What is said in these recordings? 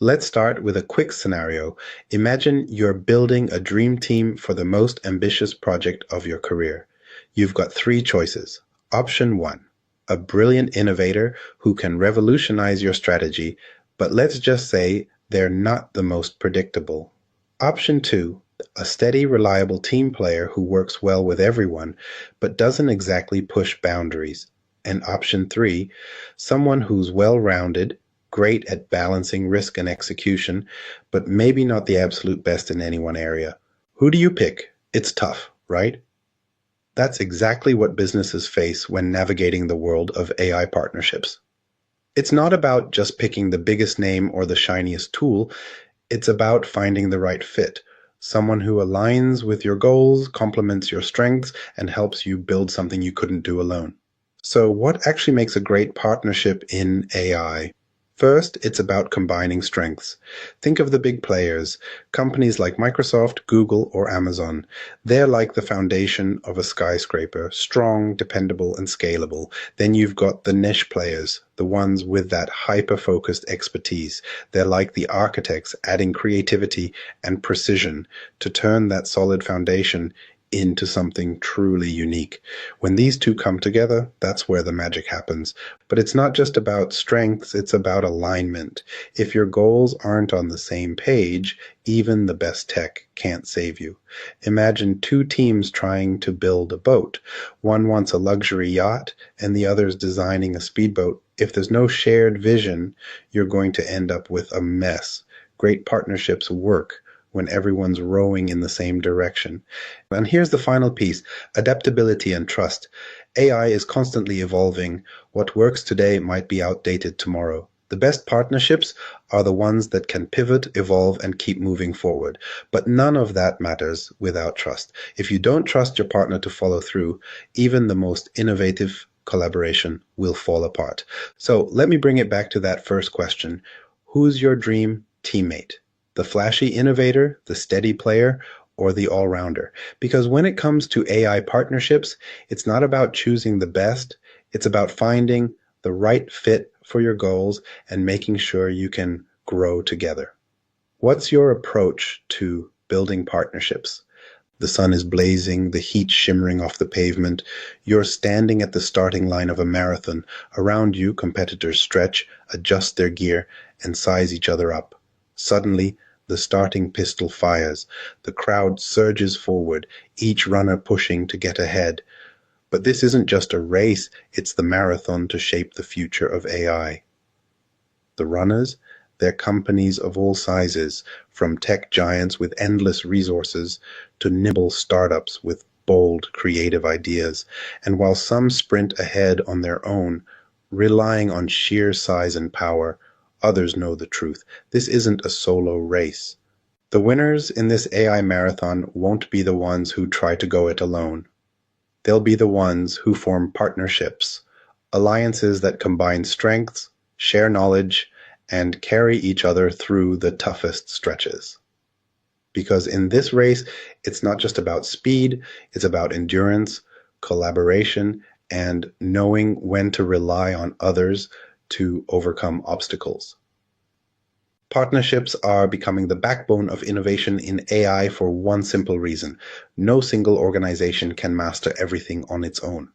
Let's start with a quick scenario. Imagine you're building a dream team for the most ambitious project of your career. You've got three choices. Option one, a brilliant innovator who can revolutionize your strategy, but let's just say they're not the most predictable. Option two, a steady, reliable team player who works well with everyone, but doesn't exactly push boundaries. And option three, someone who's well-rounded, great at balancing risk and execution, but maybe not the absolute best in any one area. Who do you pick? It's tough, right? That's exactly what businesses face when navigating the world of AI partnerships. It's not about just picking the biggest name or the shiniest tool, it's about finding the right fit. Someone who aligns with your goals, complements your strengths, and helps you build something you couldn't do alone. So, what actually makes a great partnership in AI? First, it's about combining strengths. Think of the big players, companies like Microsoft, Google, or Amazon. They're like the foundation of a skyscraper, strong, dependable, and scalable. Then you've got the niche players, the ones with that hyper-focused expertise. They're like the architects, adding creativity and precision to turn that solid foundation into something truly unique. When these two come together, that's where the magic happens. But it's not just about strengths, it's about alignment. If your goals aren't on the same page, even the best tech can't save you. Imagine two teams trying to build a boat. One wants a luxury yacht, and the other's designing a speedboat. If there's no shared vision, you're going to end up with a mess. Great partnerships work when everyone's rowing in the same direction. And here's the final piece, adaptability and trust. AI is constantly evolving. What works today might be outdated tomorrow. The best partnerships are the ones that can pivot, evolve, and keep moving forward. But none of that matters without trust. If you don't trust your partner to follow through, even the most innovative collaboration will fall apart. So let me bring it back to that first question. Who's your dream teammate? The flashy innovator, the steady player, or the all-rounder? Because when it comes to AI partnerships, it's not about choosing the best, it's about finding the right fit for your goals and making sure you can grow together. What's your approach to building partnerships? The sun is blazing, the heat shimmering off the pavement. You're standing at the starting line of a marathon. Around you, competitors stretch, adjust their gear, and size each other up. Suddenly, the starting pistol fires. The crowd surges forward, each runner pushing to get ahead. But this isn't just a race, it's the marathon to shape the future of AI. The runners, they're companies of all sizes, from tech giants with endless resources to nimble startups with bold, creative ideas. And while some sprint ahead on their own, relying on sheer size and power, others know the truth. This isn't a solo race. The winners in this AI marathon won't be the ones who try to go it alone. They'll be the ones who form partnerships, alliances that combine strengths, share knowledge, and carry each other through the toughest stretches. Because in this race, it's not just about speed, it's about endurance, collaboration, and knowing when to rely on others to overcome obstacles. Partnerships are becoming the backbone of innovation in AI for one simple reason. No single organization can master everything on its own.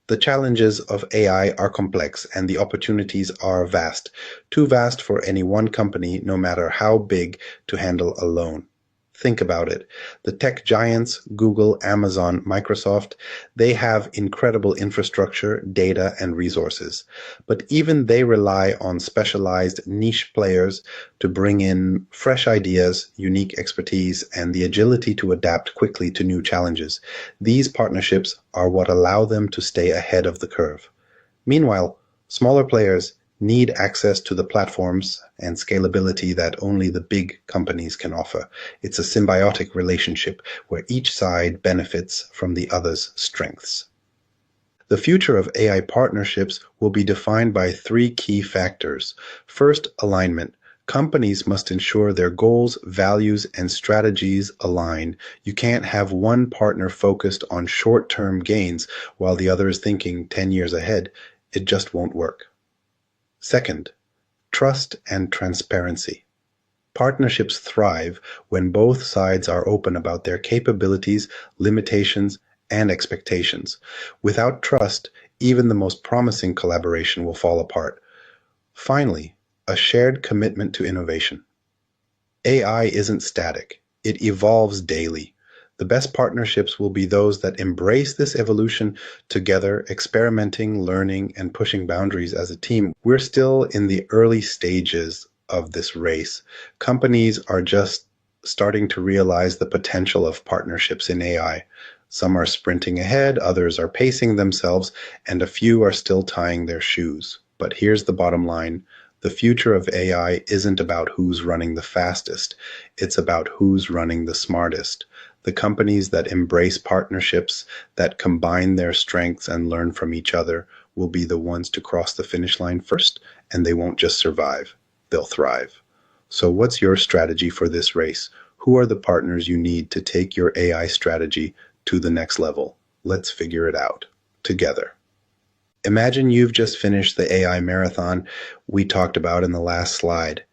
The challenges of AI are complex and the opportunities are vast, too vast for any one company, no matter how big, to handle alone. Think about it. The tech giants, Google, Amazon, Microsoft, they have incredible infrastructure, data, and resources. But even they rely on specialized niche players to bring in fresh ideas, unique expertise, and the agility to adapt quickly to new challenges. These partnerships are what allow them to stay ahead of the curve. Meanwhile, smaller players need access to the platforms and scalability that only the big companies can offer. It's a symbiotic relationship where each side benefits from the other's strengths. The future of AI partnerships will be defined by three key factors. First, alignment. Companies must ensure their goals, values, and strategies align. You can't have one partner focused on short-term gains while the other is thinking 10 years ahead. It just won't work. Second, Trust and transparency. Partnerships thrive when both sides are open about their capabilities, limitations, and expectations. Without trust, even the most promising collaboration will fall apart. Finally, a shared commitment to innovation. AI isn't static, it evolves daily. The best partnerships will be those that embrace this evolution together, experimenting, learning, and pushing boundaries as a team. We're still in the early stages of this race. Companies are just starting to realize the potential of partnerships in AI. Some are sprinting ahead, others are pacing themselves, and a few are still tying their shoes. But here's the bottom line. The future of AI isn't about who's running the fastest, it's about who's running the smartest. The companies that embrace partnerships, that combine their strengths and learn from each other, will be the ones to cross the finish line first, and they won't just survive, they'll thrive. So, what's your strategy for this race? Who are the partners you need to take your AI strategy to the next level? Let's figure it out together. Imagine you've just finished the AI marathon we talked about in the last slide.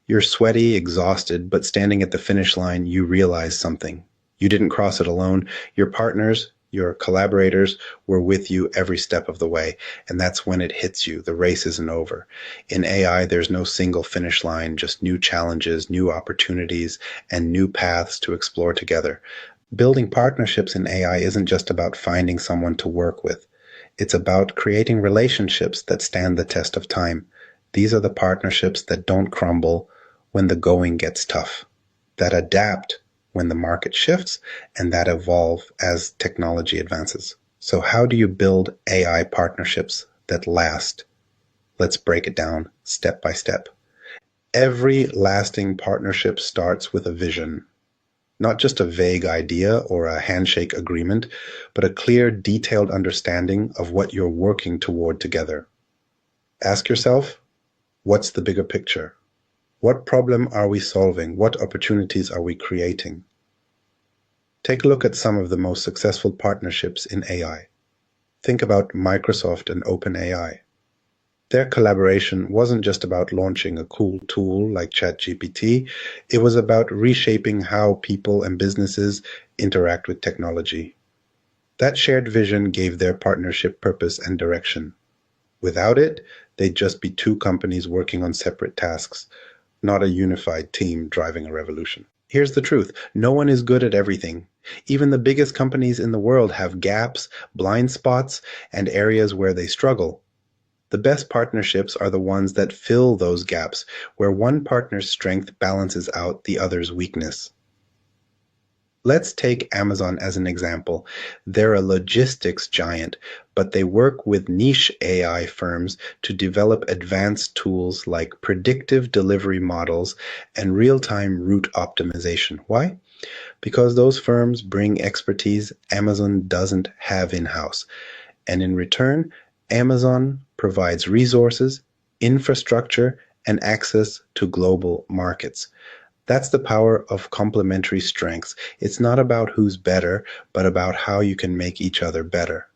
You're sweaty, exhausted, but standing at the finish line, you realize something. You didn't cross it alone. Your partners, your collaborators were with you every step of the way. And that's when it hits you. The race isn't over. In AI, there's no single finish line, just new challenges, new opportunities, and new paths to explore together. Building partnerships in AI isn't just about finding someone to work with. It's about creating relationships that stand the test of time. These are the partnerships that don't crumble when the going gets tough, that adapt when the market shifts, and that evolve as technology advances. So how do you build AI partnerships that last? Let's break it down step by step. Every lasting partnership starts with a vision. Not just a vague idea or a handshake agreement, but a clear, detailed understanding of what you're working toward together. Ask yourself, what's the bigger picture? What problem are we solving? What opportunities are we creating? Take a look at some of the most successful partnerships in AI. Think about Microsoft and OpenAI. Their collaboration wasn't just about launching a cool tool like ChatGPT, it was about reshaping how people and businesses interact with technology. That shared vision gave their partnership purpose and direction. Without it, they'd just be two companies working on separate tasks, not a unified team driving a revolution. Here's the truth. No one is good at everything. Even the biggest companies in the world have gaps, blind spots, and areas where they struggle. The best partnerships are the ones that fill those gaps, where one partner's strength balances out the other's weakness. Let's take Amazon as an example. They're a logistics giant, but they work with niche AI firms to develop advanced tools like predictive delivery models and real-time route optimization. Why? Because those firms bring expertise Amazon doesn't have in-house. And in return, Amazon provides resources, infrastructure, and access to global markets. That's the power of complementary strengths. It's not about who's better, but about how you can make each other better.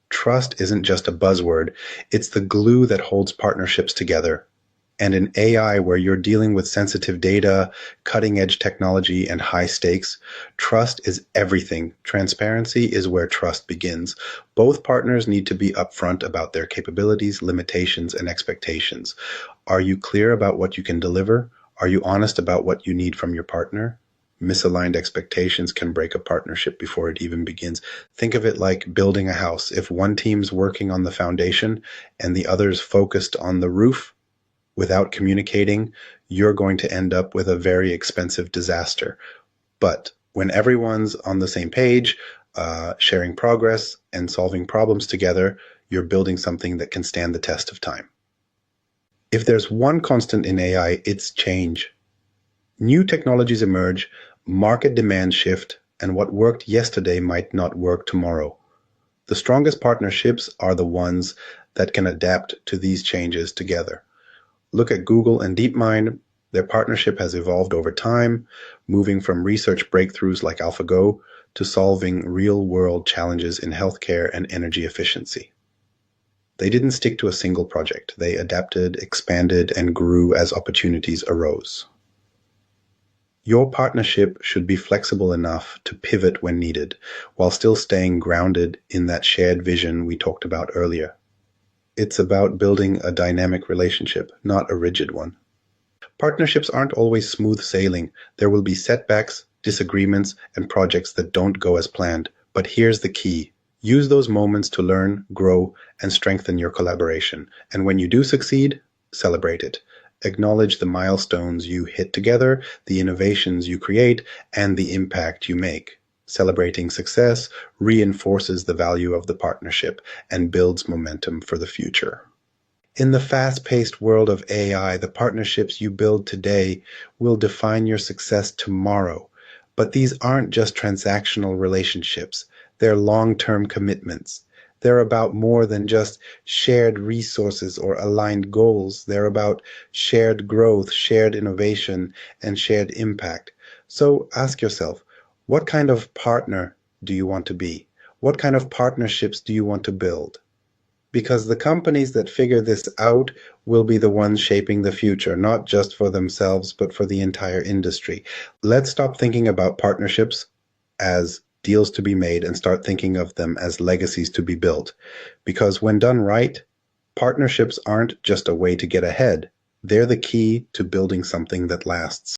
Trust isn't just a buzzword, it's the glue that holds partnerships together. And in AI, where you're dealing with sensitive data, cutting edge technology, and high stakes, trust is everything. Transparency is where trust begins. Both partners need to be upfront about their capabilities, limitations, and expectations. Are you clear about what you can deliver? Are you honest about what you need from your partner? Misaligned expectations can break a partnership before it even begins. Think of it like building a house. If one team's working on the foundation and the other's focused on the roof, without communicating, you're going to end up with a very expensive disaster. But when everyone's on the same page, sharing progress and solving problems together, you're building something that can stand the test of time. If there's one constant in AI, it's change. New technologies emerge, market demands shift, and what worked yesterday might not work tomorrow. The strongest partnerships are the ones that can adapt to these changes together. Look at Google and DeepMind. Their partnership has evolved over time, moving from research breakthroughs like AlphaGo to solving real-world challenges in healthcare and energy efficiency. They didn't stick to a single project. They adapted, expanded, and grew as opportunities arose. Your partnership should be flexible enough to pivot when needed, while still staying grounded in that shared vision we talked about earlier. It's about building a dynamic relationship, not a rigid one. Partnerships aren't always smooth sailing. There will be setbacks, disagreements, and projects that don't go as planned. But here's the key. Use those moments to learn, grow, and strengthen your collaboration. And when you do succeed, celebrate it. Acknowledge the milestones you hit together, the innovations you create, and the impact you make. Celebrating success reinforces the value of the partnership and builds momentum for the future. In the fast-paced world of AI, the partnerships you build today will define your success tomorrow. But these aren't just transactional relationships. They're long-term commitments. They're about more than just shared resources or aligned goals. They're about shared growth, shared innovation, and shared impact. So ask yourself, what kind of partner do you want to be? What kind of partnerships do you want to build? Because the companies that figure this out will be the ones shaping the future, not just for themselves, but for the entire industry. Let's stop thinking about partnerships as deals to be made and start thinking of them as legacies to be built. Because when done right, partnerships aren't just a way to get ahead. They're the key to building something that lasts.